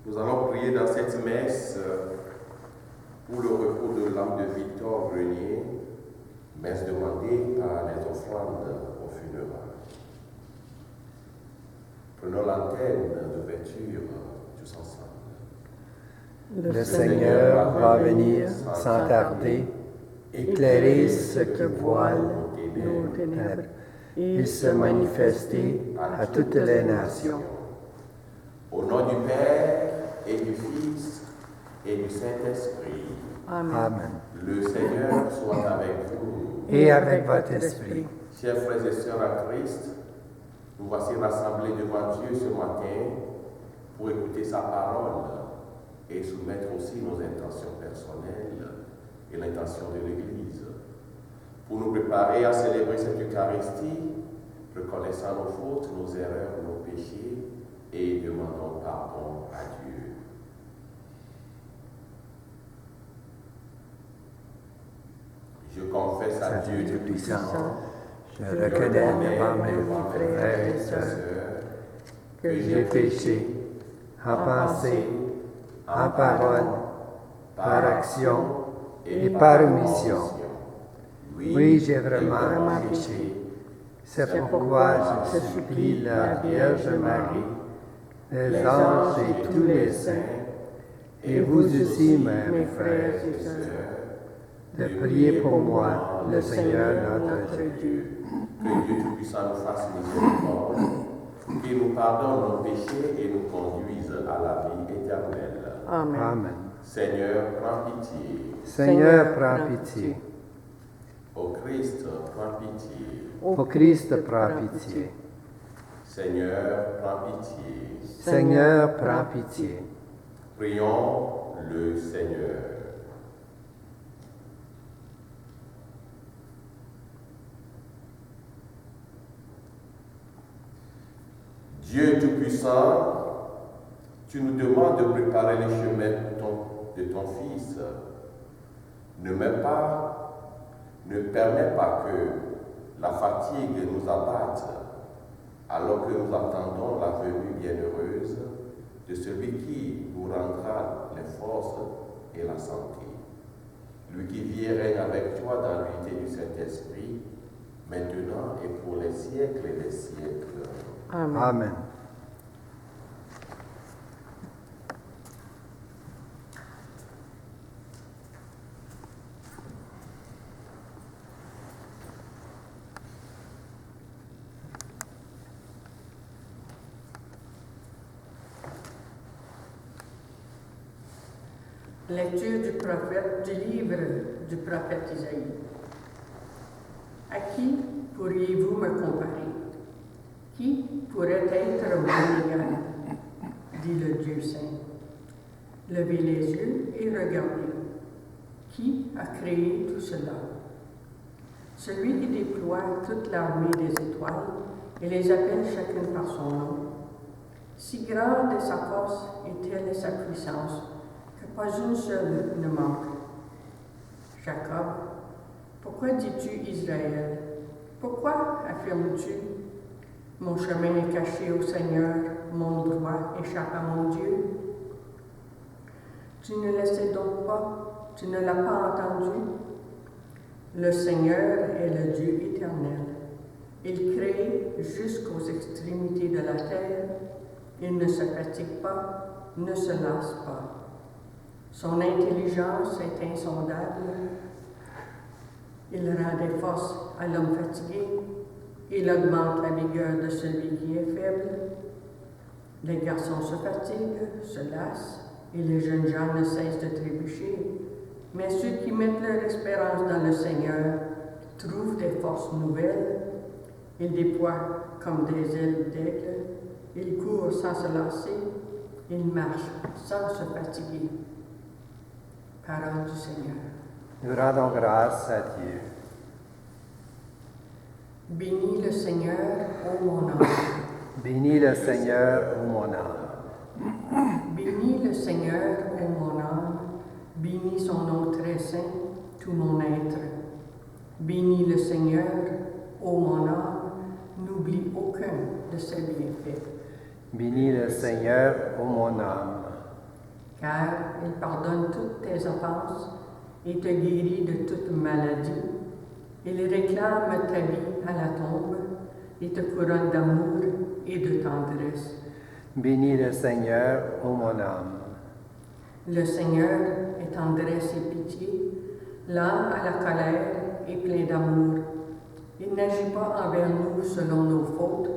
Nous allons prier dans cette messe pour le repos de l'âme de Victor Grenier, messe demandée par les offrandes au funérailles. Prenons l'antenne d'ouverture tous ensemble. Le Seigneur va venir sans tarder, éclairer ceux qui voilent nos ténèbres et se manifester à toutes les nations. Au nom du Père et du Fils et du Saint-Esprit. Amen. Le Seigneur soit avec vous. Et avec votre esprit. Chers frères et sœurs en Christ, nous voici rassemblés devant Dieu ce matin pour écouter sa parole et soumettre aussi nos intentions personnelles et l'intention de l'Église. Pour nous préparer à célébrer cette Eucharistie, reconnaissant nos fautes, nos erreurs, nos péchés et demandons pardon à Dieu. Je confesse à Dieu Tout-Puissant, je reconnais devant mes frères et sœurs que j'ai péché en pensée, en parole, par action et par omission. Oui, j'ai vraiment péché. C'est pourquoi je supplie la Vierge Marie, les anges et tous les saints, et vous aussi, mes frères et sœurs, de prier pour moi, le Seigneur notre Dieu. Que Dieu Tout-Puissant nous fasse miséricorde, qu'il nous pardonne nos péchés et nous conduise à la vie éternelle. Amen. Seigneur, prends pitié. Seigneur, prends pitié. Ô Christ, prends pitié. Ô Christ, prends pitié. Seigneur, prends pitié. Seigneur, prends pitié. Prions le Seigneur. Dieu Tout-Puissant, tu nous demandes de préparer les chemins de ton Fils. Ne permets pas que la fatigue nous abatte, alors que nous attendons la venue bienheureuse de celui qui nous rendra les forces et la santé. Lui qui vit et règne avec toi dans l'unité du Saint-Esprit, maintenant et pour les siècles et les siècles. Amen. Lecture du livre du prophète Isaïe. À qui pourriez-vous me comparer? Qui pourrait être mon égal? Dit le Dieu Saint. Levez les yeux et regardez. Qui a créé tout cela? Celui qui déploie toute l'armée des étoiles et les appelle chacune par son nom. Si grande est sa force et telle est sa puissance, que pas une seule ne manque. Jacob, pourquoi dis-tu Israël? Pourquoi affirmes-tu? Mon chemin est caché au Seigneur, mon droit échappe à mon Dieu. Tu ne le sais donc pas, tu ne l'as pas entendu. Le Seigneur est le Dieu éternel. Il crée jusqu'aux extrémités de la terre. Il ne se fatigue pas, ne se lasse pas. Son intelligence est insondable. Il rend des forces à l'homme fatigué. Il augmente la vigueur de celui qui est faible. Les garçons se fatiguent, se lassent, et les jeunes gens ne cessent de trébucher. Mais ceux qui mettent leur espérance dans le Seigneur trouvent des forces nouvelles. Ils déploient comme des ailes d'aigle. Ils courent sans se lasser. Ils marchent sans se fatiguer. Parole du Seigneur. Nous rendons grâce à Dieu. Bénis le Seigneur, ô mon âme. Bénis le Seigneur, ô mon âme. Bénis le Seigneur, ô mon âme. Bénis son nom très saint, tout mon être. Bénis le Seigneur, ô mon âme. N'oublie aucun de ses bienfaits. Bénis le Seigneur, ô mon âme. car il pardonne toutes tes offenses et te guérit de toute maladie. Il réclame ta vie à la tombe et te couronne d'amour et de tendresse. Bénis le Seigneur, ô mon âme. Le Seigneur est tendresse et pitié, lent à la colère et plein d'amour. Il n'agit pas envers nous selon nos fautes,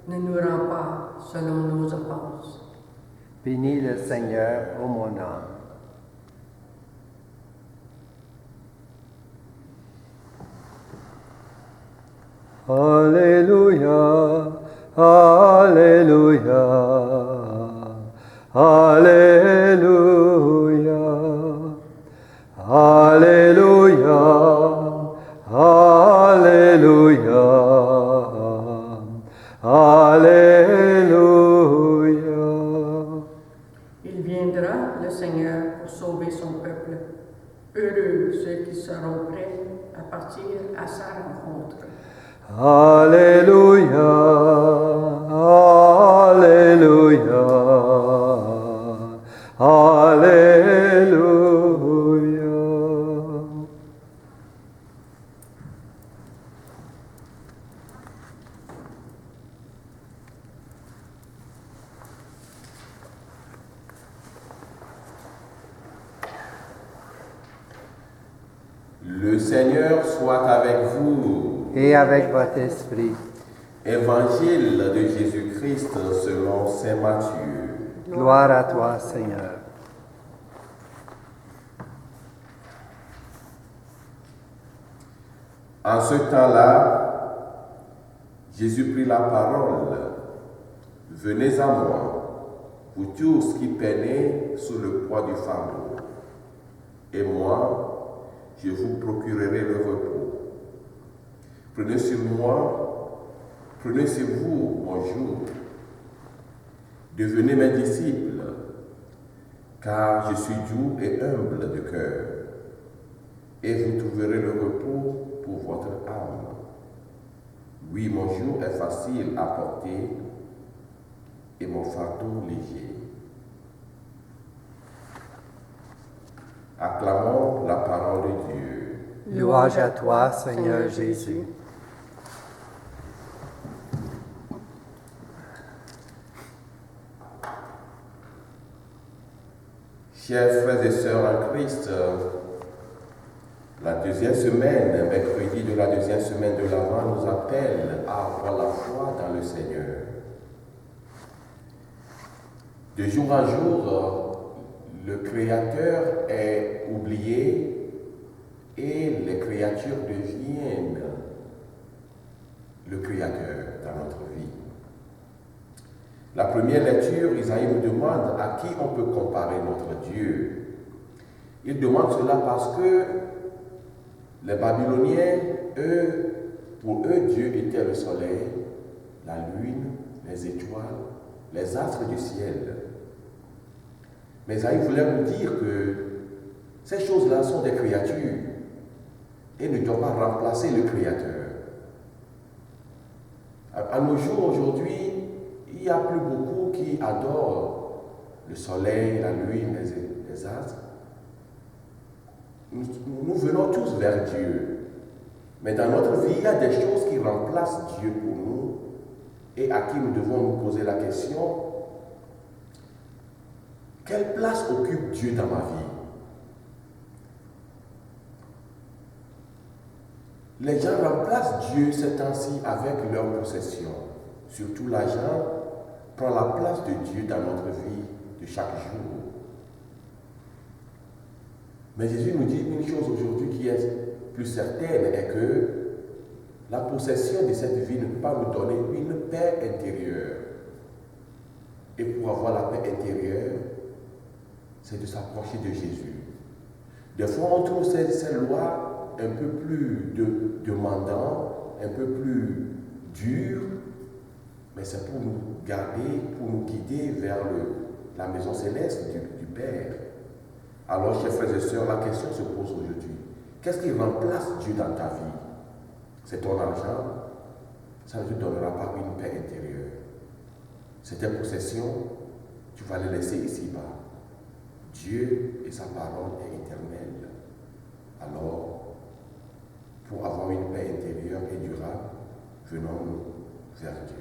ne nous rend pas selon nos offenses. Bénis le Seigneur, ô mon âme. Alléluia, Alléluia, Alléluia, Alléluia, Alléluia, Alléluia. Il viendra, le Seigneur, pour sauver son peuple. Heureux ceux qui seront prêts à partir à sa rencontre. Alléluia, Alléluia, Alléluia. Le Seigneur soit avec vous. Et avec votre esprit. Évangile de Jésus-Christ selon saint Matthieu. Gloire à toi, Seigneur. En ce temps-là, Jésus prit la parole. Venez à moi, vous tous qui peinez sous le poids du fardeau, et moi, je vous procurerai le repos. Prenez sur vous mon joug. Devenez mes disciples, car je suis doux et humble de cœur, et vous trouverez le repos pour votre âme. Oui, mon joug est facile à porter et mon fardeau léger. Acclamons la parole de Dieu. Louange à toi, Seigneur Jésus. Chers frères et sœurs en Christ, la deuxième semaine, mercredi de la deuxième semaine de l'Avent, nous appelle à avoir la foi dans le Seigneur. De jour en jour, le Créateur est oublié et les créatures deviennent le Créateur dans notre vie. La première lecture, Isaïe nous demande à qui on peut comparer notre Dieu. Il demande cela parce que les Babyloniens, pour eux, Dieu était le soleil, la lune, les étoiles, les astres du ciel. Mais Isaïe voulait nous dire que ces choses-là sont des créatures et ne doivent pas remplacer le Créateur. À nos jours, aujourd'hui, il n'y a plus beaucoup qui adorent le soleil, la lune, les astres. Nous venons tous vers Dieu. Mais dans notre vie, il y a des choses qui remplacent Dieu pour nous et à qui nous devons nous poser la question: quelle place occupe Dieu dans ma vie? Les gens remplacent Dieu ces temps-ci avec leurs possessions. Surtout l'argent prend la place de Dieu dans notre vie de chaque jour. Mais Jésus nous dit une chose aujourd'hui qui est plus certaine, est que la possession de cette vie ne peut pas nous donner une paix intérieure. Et pour avoir la paix intérieure, c'est de s'approcher de Jésus. Des fois, on trouve ces lois un peu plus demandantes, un peu plus dures, mais c'est pour nous garder, pour nous guider vers la maison céleste du Père. Alors, chers frères et sœurs, la question se pose aujourd'hui. Qu'est-ce qui remplace Dieu dans ta vie? C'est ton argent? Ça ne te donnera pas une paix intérieure. C'est tes possessions? Tu vas les laisser ici-bas. Dieu et sa parole est éternelle. Alors, pour avoir une paix intérieure et durable, venons-nous vers Dieu.